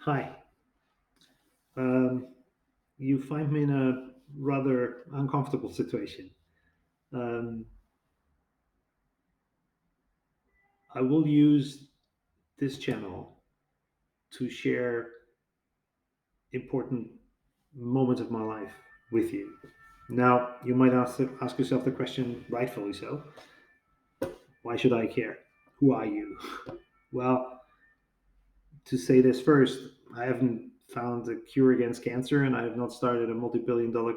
Hi. Um, you find me in a rather uncomfortable situation. Um, I will use this channel to share important moments of my life with you. Now, you might ask yourself the question, rightfully so, why should I care? Who are you? Well, to say this first, I haven't found a cure against cancer and I have not started a multi-billion-dollar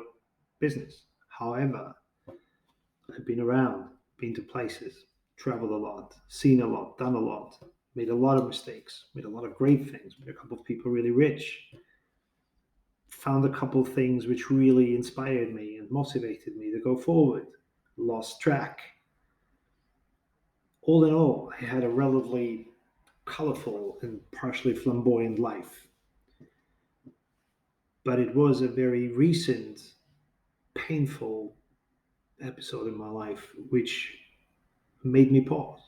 business. However, I've been around, been to places, traveled a lot, seen a lot, done a lot, made a lot of mistakes, made a lot of great things, made a couple of people really rich, found a couple of things which really inspired me and motivated me to go forward, lost track. All in all, I had a relatively colorful and partially flamboyant life. But it was a very recent, painful episode in my life which made me pause.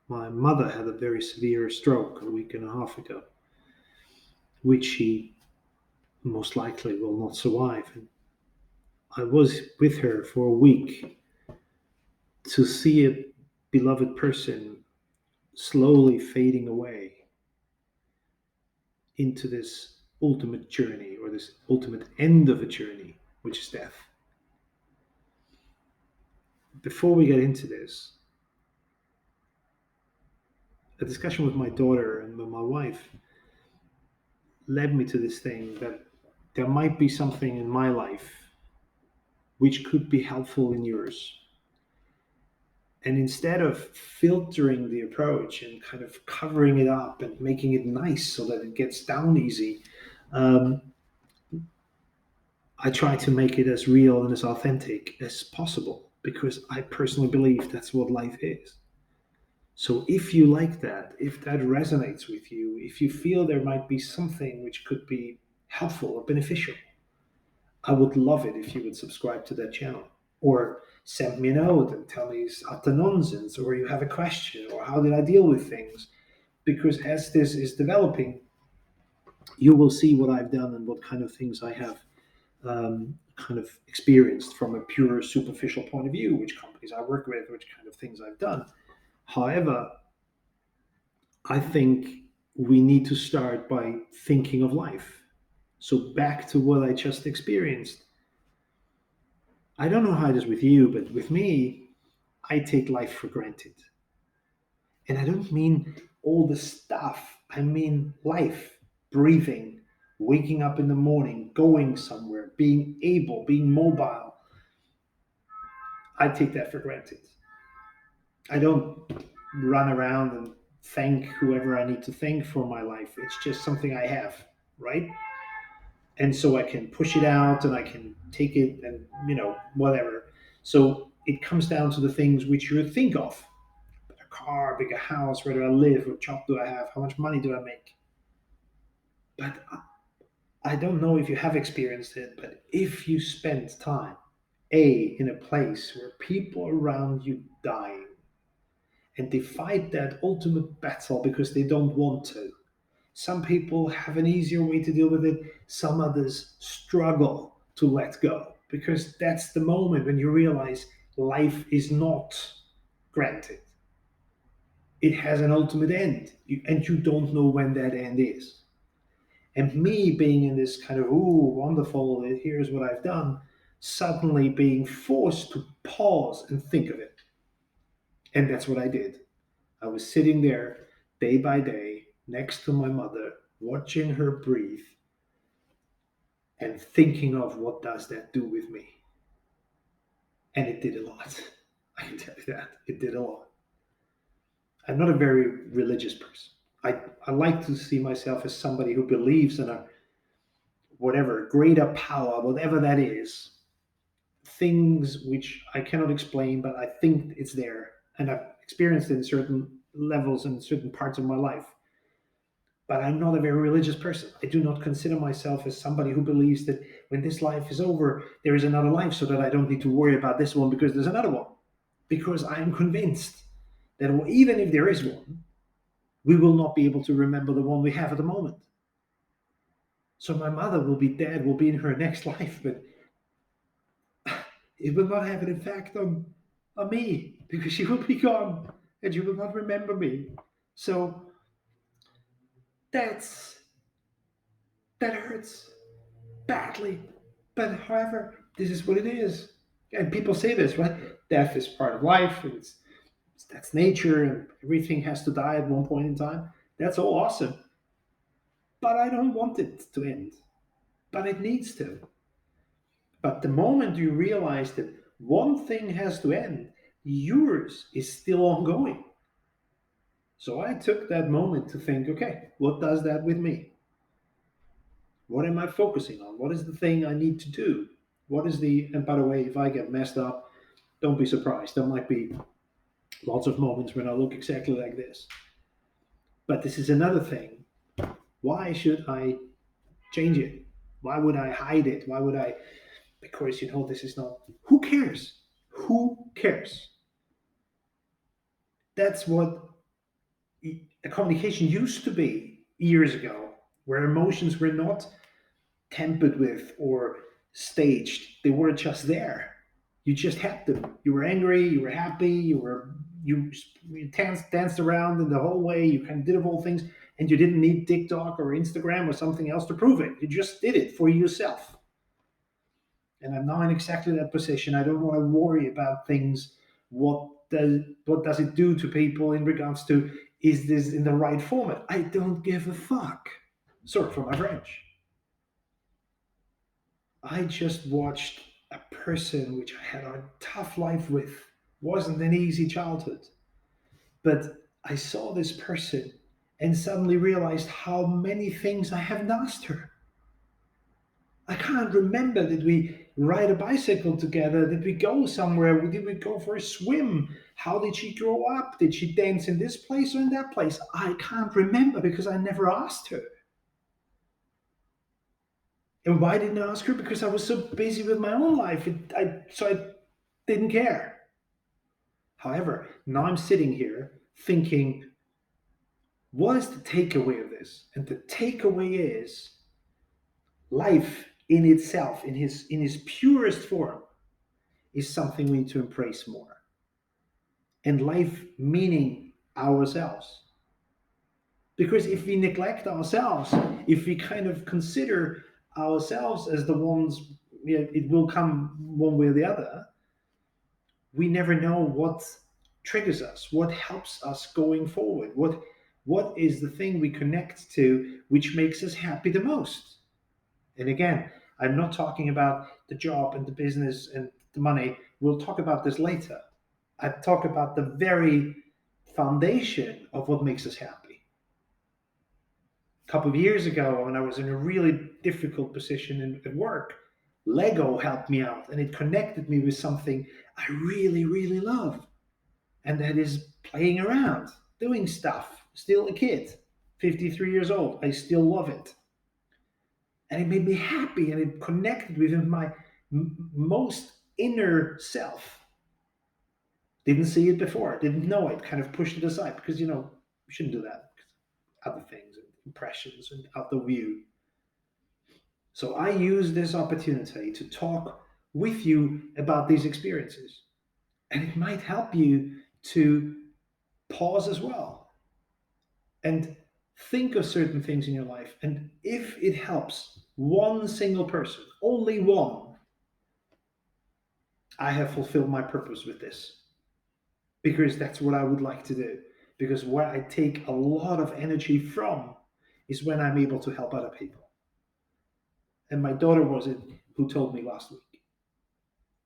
My mother had a very severe stroke a week and a half ago, which she most likely will not survive. And I was with her for a week to see a beloved person slowly fading away into this ultimate journey or this ultimate end of a journey, which is death. Before we get into this, a discussion with my daughter and with my wife led me to this thing that there might be something in my life which could be helpful in yours. And instead of filtering the approach and kind of covering it up and making it nice so that it gets down easy, um, I try to make it as real and as authentic as possible because I personally believe that's what life is. So if you like that, if that resonates with you, if you feel there might be something which could be helpful or beneficial, I would love it if you would subscribe to that channel or send me a note and tell me it's utter nonsense or you have a question or how did I deal with things. Because as this is developing, you will see what I've done and what kind of things I have kind of experienced from a pure superficial point of view, which companies I work with, which kind of things I've done. However, I think we need to start by thinking of life. So back to what I just experienced. I don't know how it is with you, but with me, I take life for granted. And I don't mean all the stuff, I mean life, breathing, waking up in the morning, going somewhere, being able, being mobile. I take that for granted. I don't run around and thank whoever I need to thank for my life. It's just something I have, right? And so I can push it out and I can take it and, whatever. So it comes down to the things which you think of: a car, bigger house, where do I live, what job do I have, how much money do I make. But I don't know if you have experienced it, but if you spend time, in a place where people around you dying, and they fight that ultimate battle because they don't want to. Some people have an easier way to deal with it, some others struggle to let go because that's the moment when you realize life is not granted. It has an ultimate end, and you don't know when that end is. And me being in this kind of, ooh, wonderful, here's what I've done, suddenly being forced to pause and think of it. And that's what I did. I was sitting there day by day next to my mother, watching her breathe and thinking of what does that do with me. And it did a lot. I can tell you that. It did a lot. I'm not a very religious person. I like to see myself as somebody who believes in a whatever greater power, whatever that is, things which I cannot explain, but I think it's there. And I've experienced it in certain levels and certain parts of my life. But I'm not a very religious person. I do not consider myself as somebody who believes that when this life is over, there is another life so that I don't need to worry about this one because there's another one. Because I am convinced that even if there is one, we will not be able to remember the one we have at the moment. So my mother will be dead, will be in her next life, but it will not have an effect on me because she will be gone and she will not remember me. So that's that hurts badly. But however, this is what it is. And people say this, right? Death is part of life, and that's nature, and everything has to die at one point in time. That's all awesome. But I don't want it to end. But it needs to. But the moment you realize that one thing has to end, yours is still ongoing. So I took that moment to think, okay, what does that with me? What am I focusing on? What is the thing I need to do? What is the, and by the way, if I get messed up, don't be surprised. There might be lots of moments when I look exactly like this. But this is another thing. Why should I change it? Why would I hide it? Why would I? Because, this is not, who cares? Who cares? That's what a communication used to be years ago, where emotions were not tempered with or staged. They were just there. You just had them. You were angry, you were happy, you danced around in the hallway, you kind of did all things, and you didn't need TikTok or Instagram or something else to prove it. You just did it for yourself. And I'm now in exactly that position. I don't want to worry about things. What does it do to people in regards to, is this in the right format? I don't give a fuck. Sorry for my French. I just watched a person which I had a tough life with. Wasn't an easy childhood. But I saw this person and suddenly realized how many things I haven't asked her. I can't remember. Did we ride a bicycle together? Did we go somewhere? Did we go for a swim? How did she grow up? Did she dance in this place or in that place? I can't remember because I never asked her. And why didn't I ask her? Because I was so busy with my own life. So I didn't care. However, now I'm sitting here thinking, what is the takeaway of this? And the takeaway is life in itself, in his purest form, is something we need to embrace more. And life meaning ourselves. Because if we neglect ourselves, if we kind of consider ourselves as the ones, it will come one way or the other, we never know what triggers us, what helps us going forward, what is the thing we connect to which makes us happy the most. And again, I'm not talking about the job and the business and the money. We'll talk about this later. I talk about the very foundation of what makes us happy. A couple of years ago, when I was in a really difficult position at work, Lego helped me out and it connected me with something I really, really love. And that is playing around, doing stuff. Still a kid, 53 years old. I still love it. And it made me happy and it connected with my most inner self. Didn't see it before, didn't know it, kind of pushed it aside because, we shouldn't do that. Other things and impressions and out the view. So I use this opportunity to talk with you about these experiences. And it might help you to pause as well and think of certain things in your life. And if it helps one single person, only one, I have fulfilled my purpose with this because that's what I would like to do. Because where I take a lot of energy from is when I'm able to help other people. And my daughter was it who told me last week.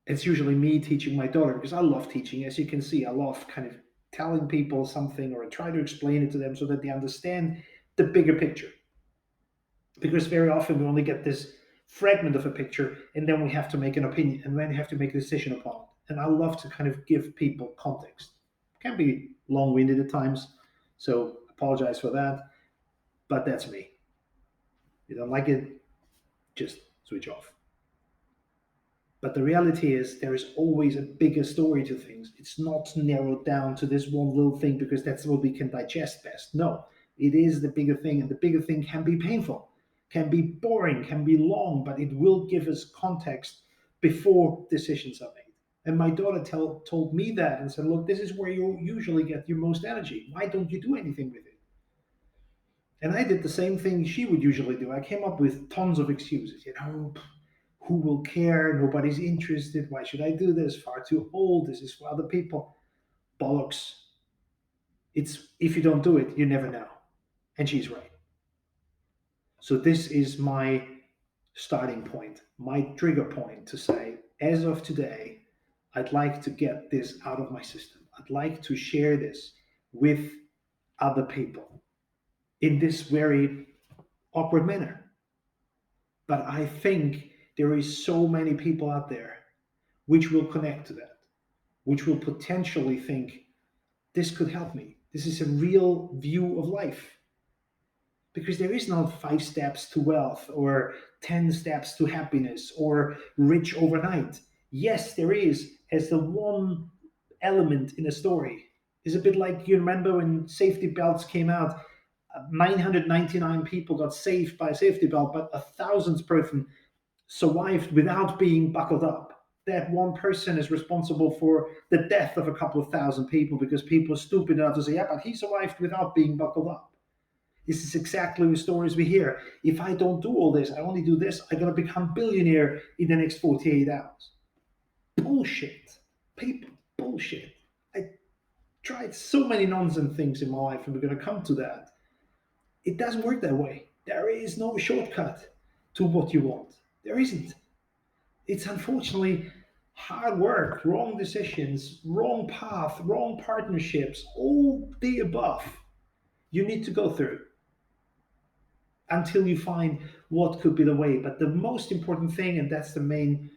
It's usually me teaching my daughter because I love teaching. As you can see, I love kind of telling people something or try to explain it to them so that they understand the bigger picture. Because very often we only get this fragment of a picture and then we have to make an opinion and then we have to make a decision upon it. And I love to kind of give people context. It can be long-winded at times, so apologize for that, but that's me. You don't like it, just switch off. But the reality is there is always a bigger story to things. It's not narrowed down to this one little thing because that's what we can digest best. No, it is the bigger thing, and the bigger thing can be painful, can be boring, can be long, but it will give us context before decisions are made. And my daughter told me that and said, look, this is where you usually get your most energy. Why don't you do anything with it? And I did the same thing she would usually do. I came up with tons of excuses. Who will care? Nobody's interested. Why should I do this? Far too old. This is for other people. Bollocks. It's if you don't do it, you never know. And she's right. So this is my starting point, my trigger point to say, as of today, I'd like to get this out of my system. I'd like to share this with other people in this very awkward manner. But I think there is so many people out there which will connect to that, which will potentially think this could help me. This is a real view of life. Because there is no 5 steps to wealth or 10 steps to happiness or rich overnight. Yes, there is, as the one element in a story. It's a bit like you remember when safety belts came out, 999 people got saved by a safety belt, but a thousandth person survived without being buckled up. That one person is responsible for the death of a couple of thousand people because people are stupid enough to say, yeah, but he survived without being buckled up. This is exactly the stories we hear. If I don't do all this, I only do this, I'm going to become billionaire in the next 48 hours. Bullshit. People, bullshit. I tried so many nonsense things in my life, and we're going to come to that. It doesn't work that way. There is no shortcut to what you want. There isn't. It's unfortunately hard work, wrong decisions, wrong path, wrong partnerships, all the above you need to go through until you find what could be the way. But the most important thing, and that's the main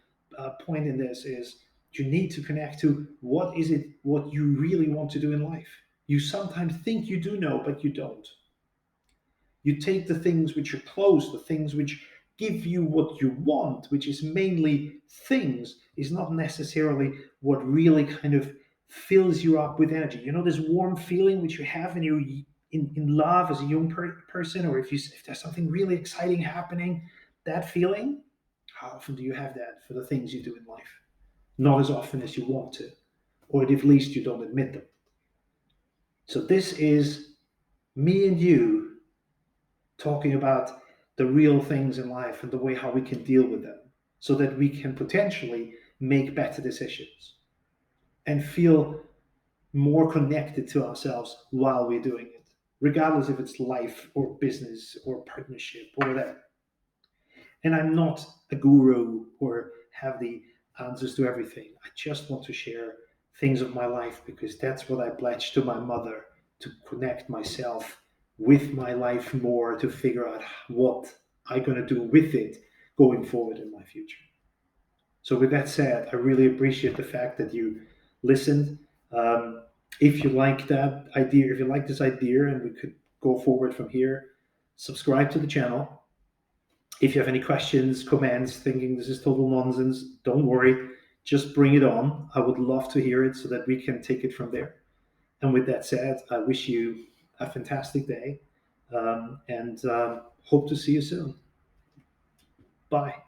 point in this, is you need to connect to what is it, what you really want to do in life. You sometimes think you do know, but you don't. You take the things which are close, the things which give you what you want, which is mainly things, is not necessarily what really kind of fills you up with energy. You know, this warm feeling which you have when you're in love as a young person, or if there's something really exciting happening, that feeling, how often do you have that for the things you do in life? Not as often as you want to, or at least you don't admit them. So this is me and you talking about the real things in life and the way how we can deal with them so that we can potentially make better decisions and feel more connected to ourselves while we're doing it, regardless if it's life or business or partnership or whatever. And I'm not a guru or have the answers to everything. I just want to share things of my life because that's what I pledged to my mother, to connect myself with my life more, to figure out what I'm going to do with it going forward in my future. So, with that said, I really appreciate the fact that you listened. If you like that idea, if you like this idea, and we could go forward from here, subscribe to the channel. If you have any questions, comments, thinking this is total nonsense, don't worry. Just bring it on. I would love to hear it so that we can take it from there. And with that said, I wish you a fantastic day and hope to see you soon. Bye.